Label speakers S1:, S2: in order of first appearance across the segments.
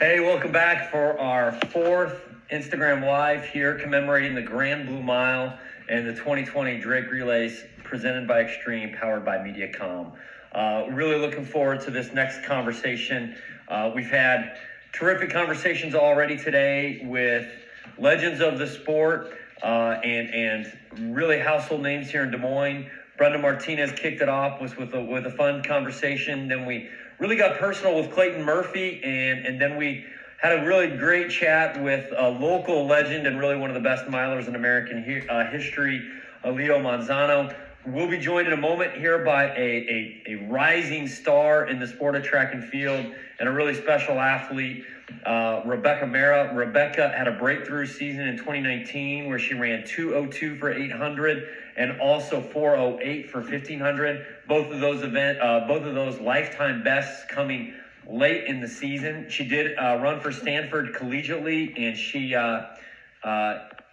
S1: Hey, welcome back for our fourth Instagram Live here commemorating the Grand Blue Mile and the 2020 Drake Relays presented by Extreme, powered by MediaCom. Really looking forward to this next conversation. We've had terrific conversations already today with legends of the sport and really household names here in Des Moines. Brenda Martinez kicked it off with a fun conversation. Then we really got personal with Clayton Murphy, and then we had a really great chat with a local legend and really one of the best milers in American history, Leo Manzano. We'll be joined in a moment here by a rising star in the sport of track and field and a really special athlete, Rebecca Mehra. Rebecca had a breakthrough season in 2019 where she ran 2:02 for 800 and also 4:08 for 1500. Both of those lifetime bests coming late in the season. She did run for Stanford collegiately, and she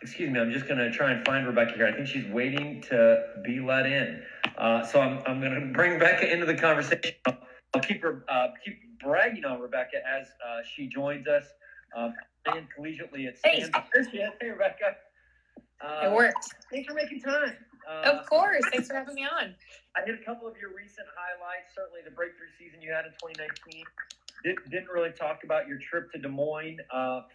S1: excuse me, I'm just going to try and find Rebecca here. I think she's waiting to be let in. So I'm going to bring Rebecca into the conversation. I'll keep bragging on Rebecca as she joins us collegiately at Stanford. Hey, Rebecca.
S2: It worked.
S1: Thanks for making time.
S2: Of course. Thanks for having me on.
S1: I hit a couple of your recent highlights, certainly the breakthrough season you had in 2019. Didn't really talk about your trip to Des Moines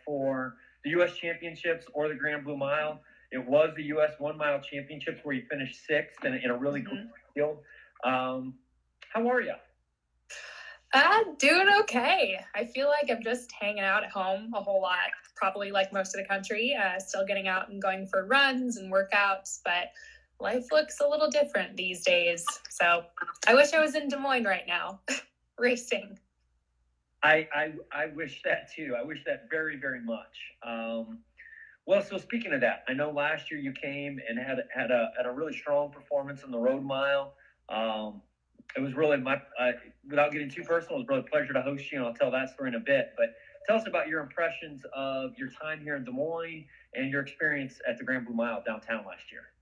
S1: for the U.S. Championships or the Grand Blue Mile. It was the U.S. 1 Mile Championships where you finished sixth in a really cool field. How are you?
S2: Doing okay. I feel like I'm just hanging out at home a whole lot, probably like most of the country, still getting out and going for runs and workouts, but life looks a little different these days. So I wish I was in Des Moines right now, racing.
S1: I wish that too. I wish that very, very much. Well, so speaking of that, I know last year you came and had a really strong performance on the road mile. It was really without getting too personal, it was really a pleasure to host you, and I'll tell that story in a bit. But tell us about your impressions of your time here in Des Moines and your experience at the Grand Blue Mile downtown last year.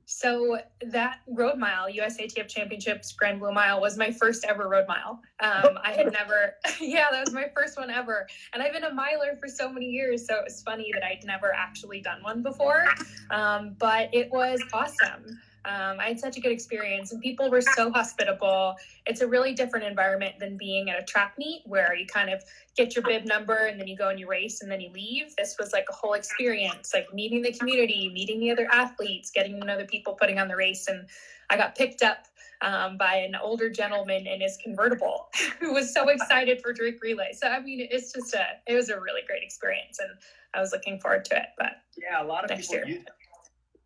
S2: So that road mile, USATF Championships Grand Blue Mile, was my first ever road mile. I had never, that was my first one ever. And I've been a miler for so many years, so it was funny that I'd never actually done one before. But it was awesome. I had such a good experience, and people were so hospitable. It's a really different environment than being at a track meet where you kind of get your bib number and then you go and you race and then you leave. This was like a whole experience, like meeting the community, meeting the other athletes, getting to know the people putting on the race. And I got picked up by an older gentleman in his convertible who was so excited for Drake Relay. So, I mean, it was a really great experience, and I was looking forward to it. But
S1: yeah, a lot of people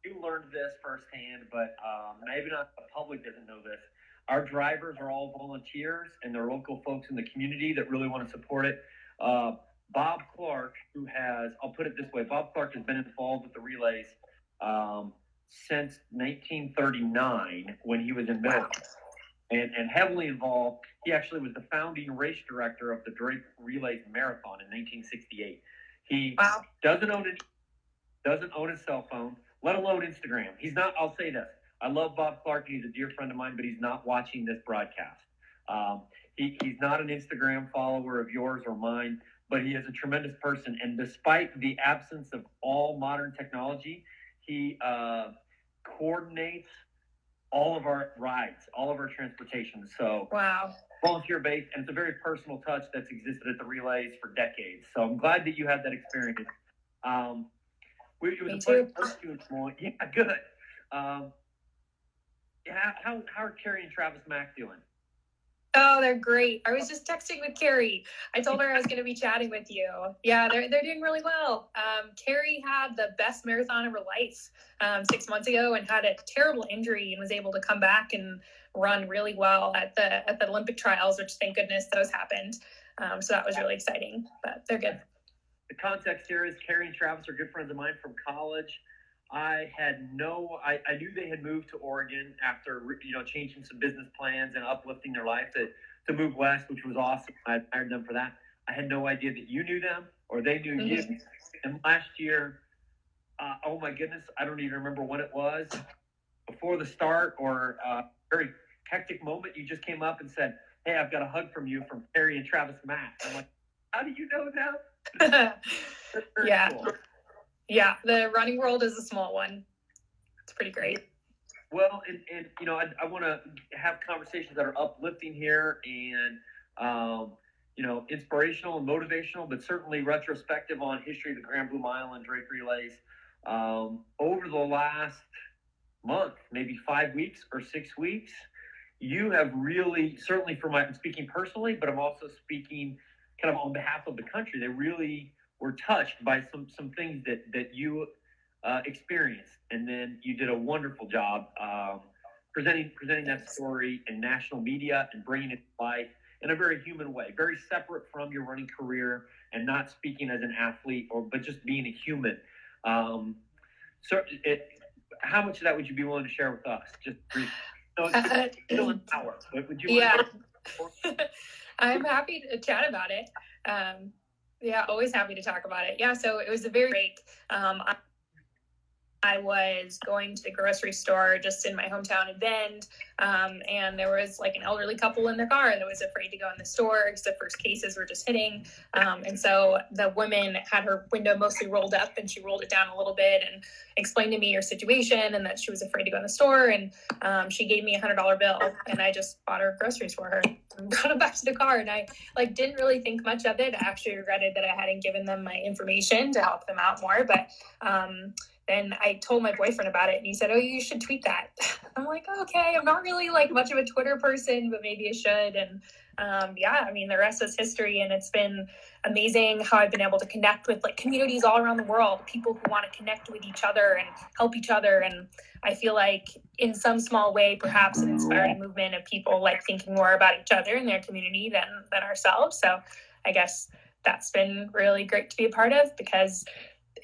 S1: you learned this firsthand, but maybe not the public doesn't know this. Our drivers are all volunteers, and they're local folks in the community that really want to support it. Bob Clark, I'll put it this way, Bob Clark has been involved with the relays since 1939 when he was in middle school, and heavily involved. He actually was the founding race director of the Drake Relays Marathon in 1968. He doesn't own a cell phone, let alone Instagram. He's not, I'll say this. I love Bob Clark. He's a dear friend of mine, but he's not watching this broadcast. He's not an Instagram follower of yours or mine, but he is a tremendous person. And despite the absence of all modern technology, he coordinates all of our rides, all of our transportation. So volunteer based, and it's a very personal touch that's existed at the relays for decades. So I'm glad that you had that experience. It was a pleasure to host you this morning. Yeah, good. How are Kerry and Travis Mack doing?
S2: Oh, they're great. I was just texting with Kerry. I told her I was going to be chatting with you. Yeah, they're doing really well. Kerry had the best marathon of her life 6 months ago and had a terrible injury and was able to come back and run really well at the Olympic trials, which thank goodness those happened. So that was really exciting, but they're good.
S1: The context here is Kerry and Travis are good friends of mine from college. I knew they had moved to Oregon after, changing some business plans and uplifting their life to move west, which was awesome. I admired them for that. I had no idea that you knew them or they knew you. And last year, oh my goodness, I don't even remember when it was, before the start or very hectic moment, you just came up and said, "Hey, I've got a hug from you from Kerry and Travis Mack." I'm like,
S3: How do you know that?
S2: Yeah.
S3: Cool.
S2: Yeah, the running world is a small one. It's pretty great.
S3: Well, and you know, I want to have conversations that are uplifting here and, you know, inspirational and motivational, but certainly retrospective on history of the Grand Blue Mile and Drake Relays. Over the last month, maybe 5 weeks or 6 weeks, you have really, certainly for my, I'm speaking personally, but I'm also speaking kind of on behalf of the country. They really were touched by some things that you experienced, and then you did a wonderful job presenting that story in national media and bringing it to life in a very human way, very separate from your running career, and not speaking as an athlete but just being a human. So, how much of that would you be willing to share with us? Just briefly. No, it's still an hour, but would you?
S2: Yeah, I'm happy to chat about it. Yeah, always happy to talk about it. Yeah, so it was a very great. I was going to the grocery store just in my hometown in Bend, and there was like an elderly couple in their car that was afraid to go in the store because the first cases were just hitting. And so the woman had her window mostly rolled up, and she rolled it down a little bit and explained to me her situation and that she was afraid to go in the store. And she gave me $100 bill, and I just bought her groceries for her and brought it back to the car. And I didn't really think much of it. I actually regretted that I hadn't given them my information to help them out more, but then I told my boyfriend about it, and he said, "Oh, you should tweet that." I'm like, oh, okay, I'm not really like much of a Twitter person, but maybe I should. And yeah, I mean, the rest is history, and it's been amazing how I've been able to connect with like communities all around the world, people who want to connect with each other and help each other. And I feel like in some small way, perhaps an inspiring movement of people like thinking more about each other and their community than ourselves. So I guess that's been really great to be a part of, because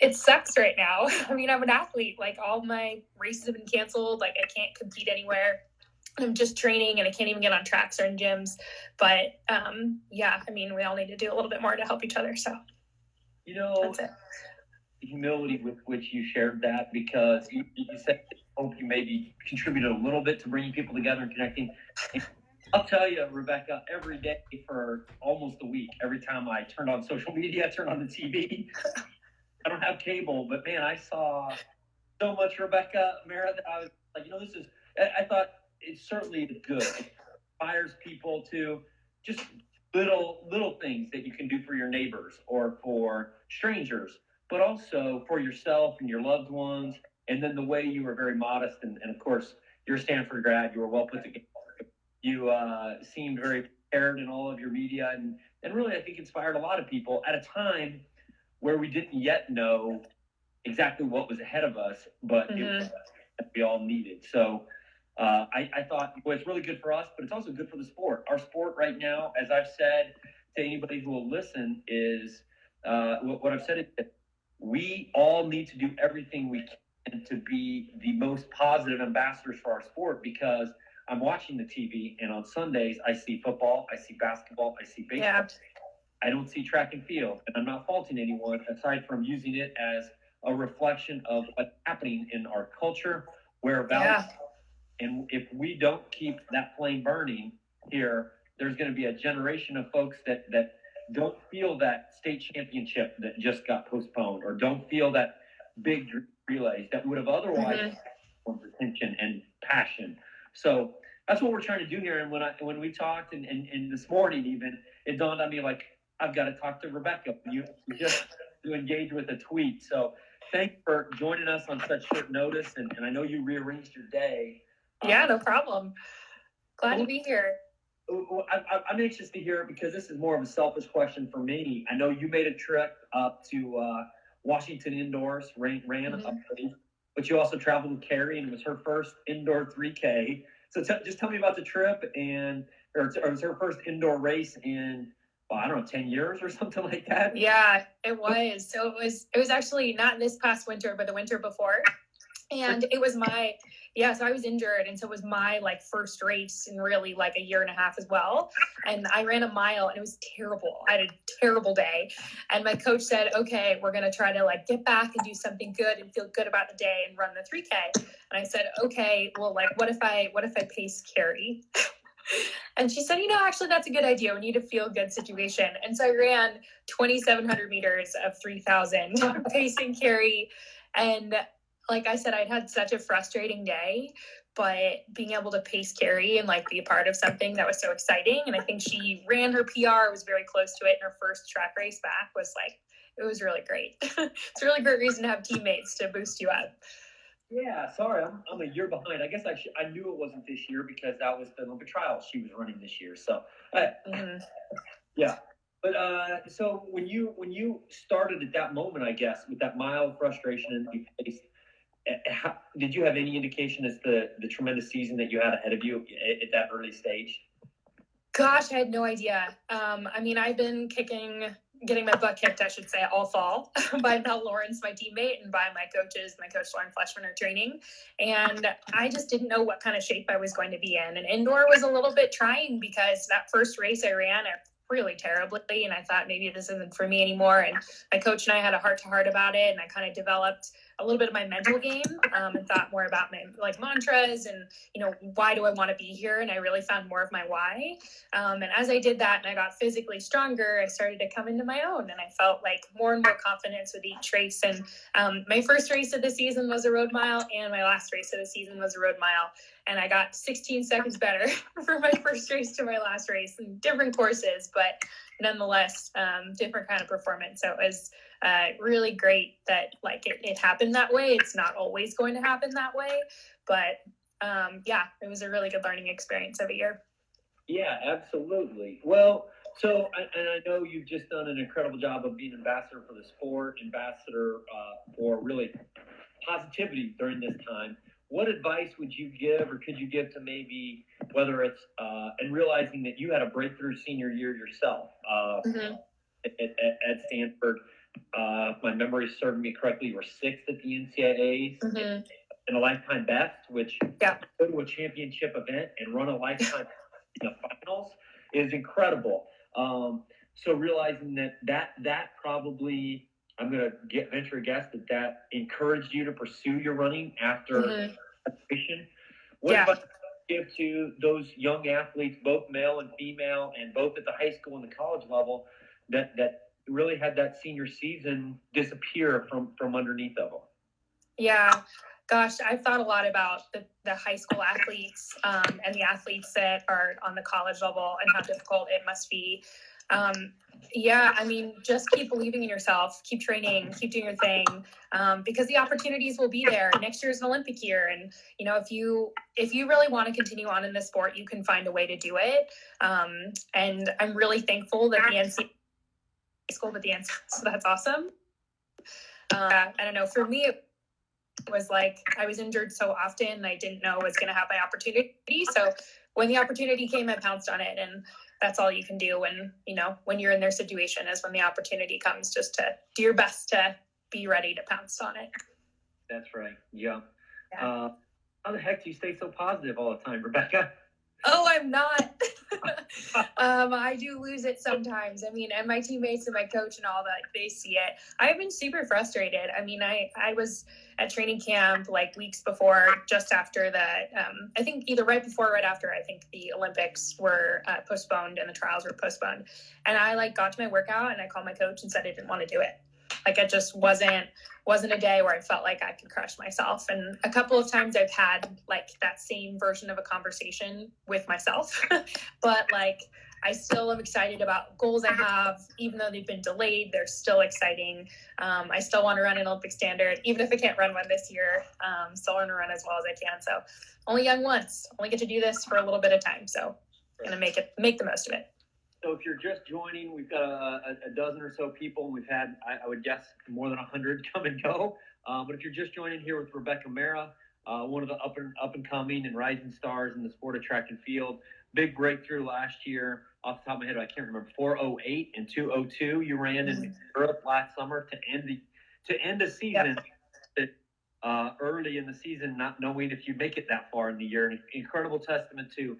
S2: it sucks right now. I mean, I'm an athlete. Like, all my races have been canceled. Like, I can't compete anywhere. I'm just training, and I can't even get on tracks or in gyms. But yeah, I mean, we all need to do a little bit more to help each other. So,
S3: you know,
S2: that's it.
S3: The humility with which you shared that, because you said, I hope you maybe contributed a little bit to bringing people together and connecting. And I'll tell you, Rebecca, every day for almost a week, every time I turned on social media, turned on the TV, I don't have cable, but man, I saw so much Rebecca, Mehra, that I was like, you know, this is, I thought it's certainly good. It inspires people to just little things that you can do for your neighbors or for strangers, but also for yourself and your loved ones. And then the way you were very modest, and of course, you're a Stanford grad, you were well put together. You seemed very prepared in all of your media, and really, I think inspired a lot of people at a time where we didn't yet know exactly what was ahead of us, but it was what we all needed. So I thought, well, it's really good for us, but it's also good for the sport. Our sport right now, as I've said to anybody who will listen, is what I've said is that we all need to do everything we can to be the most positive ambassadors for our sport, because I'm watching the TV, and on Sundays I see football, I see basketball, I see baseball. Yeah. I don't see track and field, and I'm not faulting anyone aside from using it as a reflection of what's happening in our culture, where values. Yeah. And if we don't keep that flame burning here, there's going to be a generation of folks that don't feel that state championship that just got postponed, or don't feel that big relays that would have otherwise formed attention and passion. So that's what we're trying to do here. And when we talked and this morning, even, it dawned on me, like, I've got to talk to Rebecca. You just to engage with a tweet. So thanks for joining us on such short notice. And I know you rearranged your day.
S2: Yeah, no problem. Glad to be here.
S3: I'm anxious to hear it, because this is more of a selfish question for me. I know you made a trip up to Washington indoors, ran up, but you also traveled with Kerry, and it was her first indoor 3K. So just tell me about the trip, or it was her first indoor race in, well, I don't know, 10 years or something like that.
S2: Yeah, it was. So it was actually not this past winter, but the winter before. And it was so I was injured. And so it was my like first race in really like a year and a half as well. And I ran a mile, and it was terrible. I had a terrible day. And my coach said, okay, we're going to try to like get back and do something good and feel good about the day and run the 3K. And I said, okay, well, like, what if I pace Kerry? And she said, actually, that's a good idea. We need a feel good situation. And so I ran 2,700 meters of 3,000 pacing Kerry. And like I said, I'd had such a frustrating day, but being able to pace Kerry and like be a part of something that was so exciting. And I think she ran her PR, was very close to it. And her first track race back was like, it was really great. It's a really great reason to have teammates to boost you up.
S3: Yeah, sorry, I'm a year behind. I guess I knew it wasn't this year because that was the Olympic trials she was running this year. So, yeah. But so when you started at that moment, I guess with that mild frustration and you faced, did you have any indication as to the tremendous season that you had ahead of you at that early stage?
S2: Gosh, I had no idea. I mean, I've been getting my butt kicked, I should say, all fall by Mel Lawrence, my teammate, and by my coaches. My coach, Lauren Fleshman, are training. And I just didn't know what kind of shape I was going to be in. And indoor was a little bit trying because that first race I ran really terribly. And I thought maybe this isn't for me anymore. And my coach and I had a heart-to-heart about it. And I kind of developed a little bit of my mental game and thought more about my like mantras and, why do I want to be here? And I really found more of my why. And as I did that and I got physically stronger, I started to come into my own and I felt like more and more confidence with each race. And my first race of the season was a road mile and my last race of the season was a road mile. And I got 16 seconds better for my first race to my last race in different courses, but nonetheless, different kind of performance. So it was really great that like it happened that way. It's not always going to happen that way, but it was a really good learning experience of a year.
S3: Yeah, absolutely. Well, so and I know you've just done an incredible job of being ambassador for the sport, ambassador for really positivity during this time. What advice would you give, or could you give to maybe whether it's and realizing that you had a breakthrough senior year yourself at Stanford? My memory served me correctly. You were sixth at the NCAAs in a lifetime best, which go to a championship event and run a lifetime in the finals is incredible. So realizing that probably, I'm going to venture a guess that encouraged you to pursue your running after graduation. What advice would you give to those young athletes, both male and female, and both at the high school and the college level, that really had that senior season disappear from underneath of them?
S2: Yeah. Gosh, I've thought a lot about the high school athletes and the athletes that are on the college level and how difficult it must be. I mean, just keep believing in yourself, keep training, keep doing your thing, because the opportunities will be there. Next year is an Olympic year. And, if you really want to continue on in this sport, you can find a way to do it. And I'm really thankful that the NCAA school, but the NCAA, so that's awesome. I don't know, for me, it was like I was injured so often I didn't know I was going to have my opportunity. So when the opportunity came, I pounced on it, and that's all you can do when you're in their situation, is when the opportunity comes, just to do your best to be ready to pounce on it.
S3: That's right. Yeah. How the heck do you stay so positive all the time, Rebecca?
S2: Oh, I'm not. I do lose it sometimes. I mean, and my teammates and my coach and all that, they see it. I've been super frustrated. I mean, I was at training camp like weeks before, just after I think either right before or right after, I think the Olympics were postponed and the trials were postponed. And I got to my workout and I called my coach and said I didn't want to do it. Like, it just wasn't a day where I felt like I could crush myself. And a couple of times I've had that same version of a conversation with myself, but I still am excited about goals I have, even though they've been delayed, they're still exciting. I still want to run an Olympic standard, even if I can't run one this year, still want to run as well as I can. So only young once, only get to do this for a little bit of time. So I'm going to make the most of it.
S3: So if you're just joining, we've got a dozen or so people, and we've had, I would guess, more than 100 come and go. But if you're just joining here with Rebecca Mehra, one of the up and coming and rising stars in the sport of track and field, big breakthrough last year. Off the top of my head, I can't remember, 4:08 and 2:02. You ran in Europe last summer to end the season. Yep. Early in the season, not knowing if you'd make it that far in the year. An incredible testament to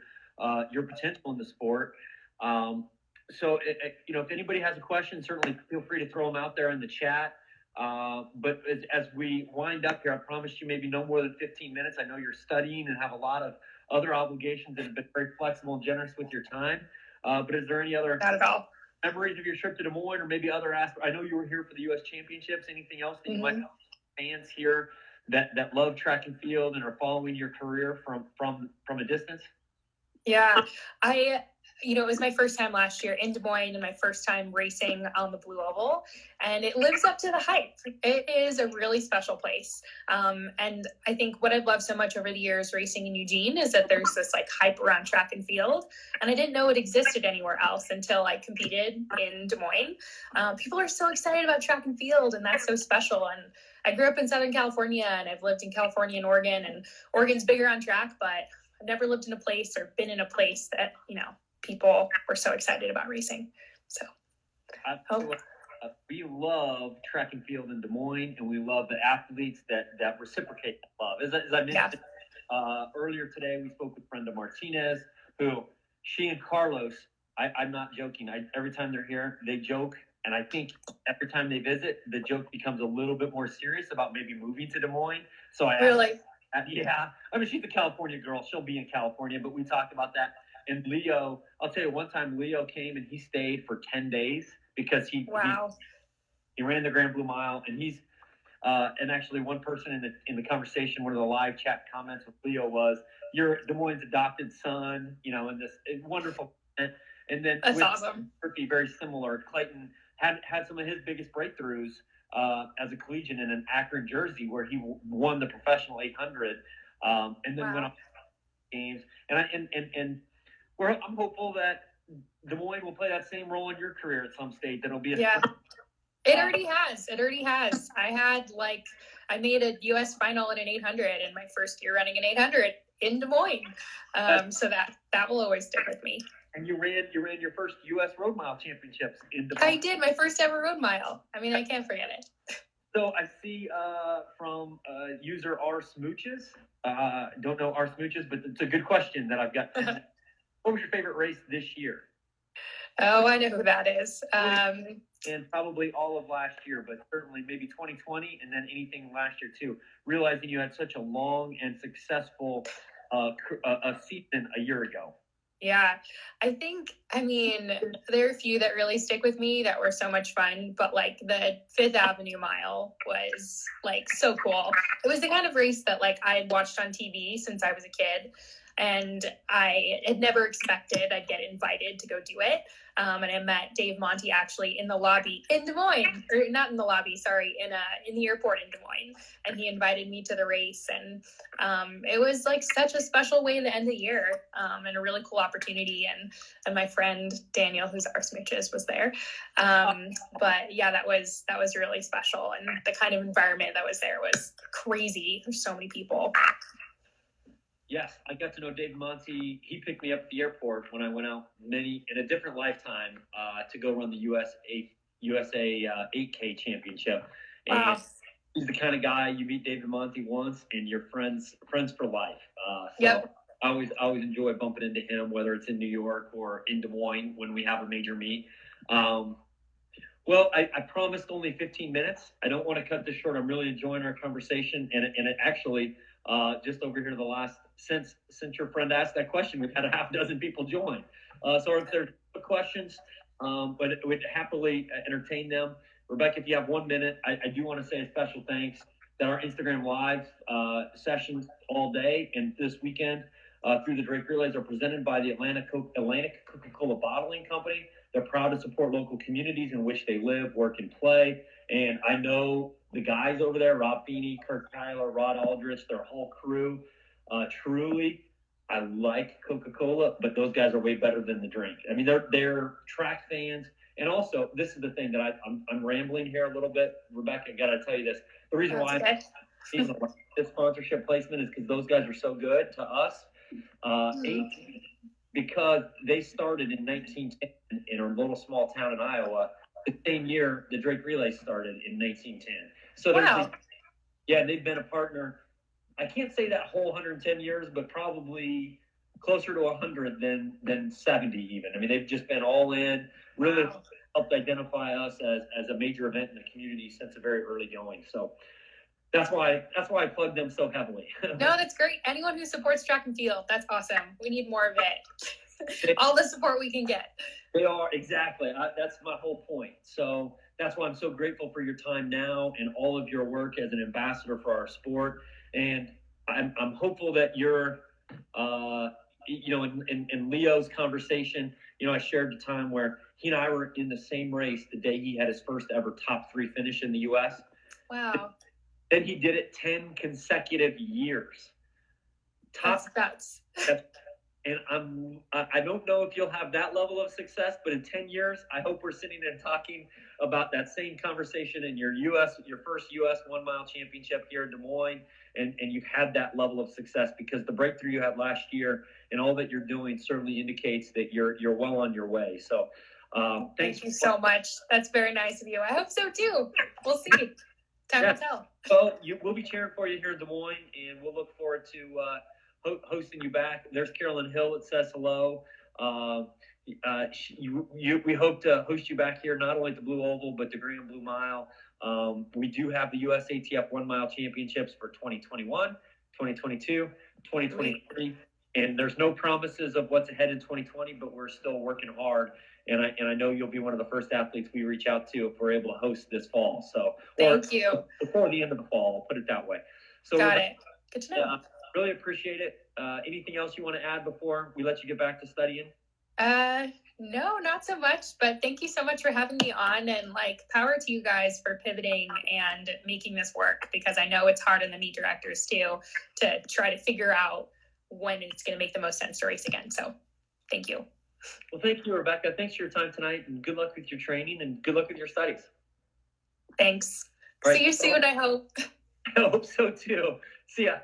S3: your potential in the sport. So if anybody has a question, certainly feel free to throw them out there in the chat. But as we wind up here, I promise you maybe no more than 15 minutes. I know you're studying and have a lot of other obligations and have been very flexible and generous with your time. But is there any other
S2: Not at all.
S3: memories of your trip to Des Moines, or maybe other aspects? I know you were here for the U.S. Championships. Anything else that you might have fans here that love track and field and are following your career from a distance?
S2: Yeah, it was my first time last year in Des Moines and my first time racing on the Blue Oval, and it lives up to the hype. It is a really special place. And I think what I've loved so much over the years racing in Eugene is that there's this like hype around track and field, and I didn't know it existed anywhere else until I competed in Des Moines. People are so excited about track and field, and that's so special. And I grew up in Southern California, and I've lived in California and Oregon's bigger on track, but I've never lived in a place or been in a place that, people were so excited about racing. So,
S3: we love track and field in Des Moines, and we love the athletes that reciprocate that love. As I mentioned earlier today, we spoke with Brenda Martinez, who she and Carlos, I'm not joking. Every time they're here, they joke. And I think every time they visit, the joke becomes a little bit more serious about maybe moving to Des Moines. So
S2: really?
S3: Yeah. I mean, she's a California girl. She'll be in California, but we talked about that. And Leo, I'll tell you, one time Leo came and he stayed for 10 days because he ran the Grand Blue Mile. And he's, and actually one person in the conversation, one of the live chat comments with Leo was, "You're Des Moines' adopted son," and this wonderful. And then
S2: that's awesome.
S3: Turkey, very similar. Clayton had some of his biggest breakthroughs as a collegiate in an Akron jersey where he won the professional 800, and then went on games. And I'm hopeful that Des Moines will play that same role in your career at some stage. That'll be
S2: It already has. I made a U.S. final in an 800 in my first year running an 800 in Des Moines. So that will always stick with me.
S3: And you ran your first U.S. Road Mile Championships in Des Moines.
S2: I did, my first ever road mile. I mean, I can't forget it.
S3: So I see from user R Smooches. Don't know R Smooches, but it's a good question that I've got. What was your favorite race this year?
S2: Oh, I know who that is.
S3: And probably all of last year, but certainly maybe 2020 and then anything last year too. Realizing you had such a long and successful season a year ago.
S2: Yeah, there are a few that really stick with me that were so much fun, but like the Fifth Avenue Mile was like so cool. It was the kind of race that like I had watched on TV since I was a kid, and I had never expected I'd get invited to go do it. And I met Dave Monti actually in the lobby in Des Moines, or not in the lobby, sorry, in the airport in Des Moines. And he invited me to the race. And it was like such a special way to end the year, and a really cool opportunity. And my friend Daniel, who's our Smooches, was there. But yeah, that was really special. And the kind of environment that was there was crazy. There's so many people.
S3: Yes, I got to know Dave Monti. He picked me up at the airport when I went out in a different lifetime to go run the USA 8K championship. And he's the kind of guy you meet David Monti once and you're friends for life. I always enjoy bumping into him, whether it's in New York or in Des Moines when we have a major meet. Well, I promised only 15 minutes. I don't want to cut this short. I'm really enjoying our conversation, and it actually just over here since your friend asked that question, we've had a half dozen people join. So if there's questions, but would happily entertain them. Rebecca, if you have 1 minute, I do want to say a special thanks that our Instagram Live sessions all day and this weekend through the Drake Relays are presented by the Atlantic Coca-Cola Bottling Company. They're proud to support local communities in which they live, work, and play. And I know the guys over there, Rob Feeney, Kirk Tyler, Rod Aldrich, their whole crew, truly, I like Coca-Cola, but those guys are way better than the drink. I mean, they're track fans. And also, this is the thing that I'm rambling here a little bit. Rebecca, I got to tell you this. The reason why this sponsorship placement is because those guys are so good to us. Because they started in 1910 in a little small town in Iowa. The same year the Drake Relay started in 1910. So they've been a partner. I can't say that whole 110 years, but probably closer to 100 than 70 even. I mean, they've just been all in, really helped identify us as a major event in the community since the very early going. So That's why I plug them so heavily.
S2: No, that's great. Anyone who supports track and field, that's awesome. We need more of it. All the support we can get.
S3: They are, exactly. That's my whole point. So that's why I'm so grateful for your time now and all of your work as an ambassador for our sport. And I'm hopeful that you're, in Leo's conversation, I shared the time where he and I were in the same race the day he had his first ever top 3 finish in the U.S.
S2: Wow.
S3: Then he did it 10 consecutive years.
S2: That's
S3: And I don't know if you'll have that level of success, but in 10 years, I hope we're sitting and talking about that same conversation in your first U.S. 1 mile championship here in Des Moines, and you've had that level of success, because the breakthrough you had last year and all that you're doing certainly indicates that you're well on your way. So
S2: thank you so much. That's very nice of you. I hope so too. We'll see. Time to tell.
S3: Well, we'll be cheering for you here in Des Moines, and we'll look forward to hosting you back. There's Carolyn Hill that says hello. We hope to host you back here, not only at the Blue Oval, but the Grand Blue Mile. We do have the USATF 1 mile championships for 2021, 2022, 2023. And there's no promises of what's ahead in 2020, but we're still working hard. And I know you'll be one of the first athletes we reach out to if we're able to host this fall. So
S2: thank you.
S3: Before the end of the fall, we'll put it that way. So
S2: got it. Good to know.
S3: Really appreciate it. Anything else you want to add before we let you get back to studying?
S2: No, not so much, but thank you so much for having me on, and power to you guys for pivoting and making this work, because I know it's hard on the meet directors too, to try to figure out when it's going to make the most sense to race again. So thank you.
S3: Well, thank you, Rebecca. Thanks for your time tonight, and good luck with your training and good luck with your studies.
S2: Thanks.
S3: Right.
S2: See you soon, I hope.
S3: I hope so too. See ya.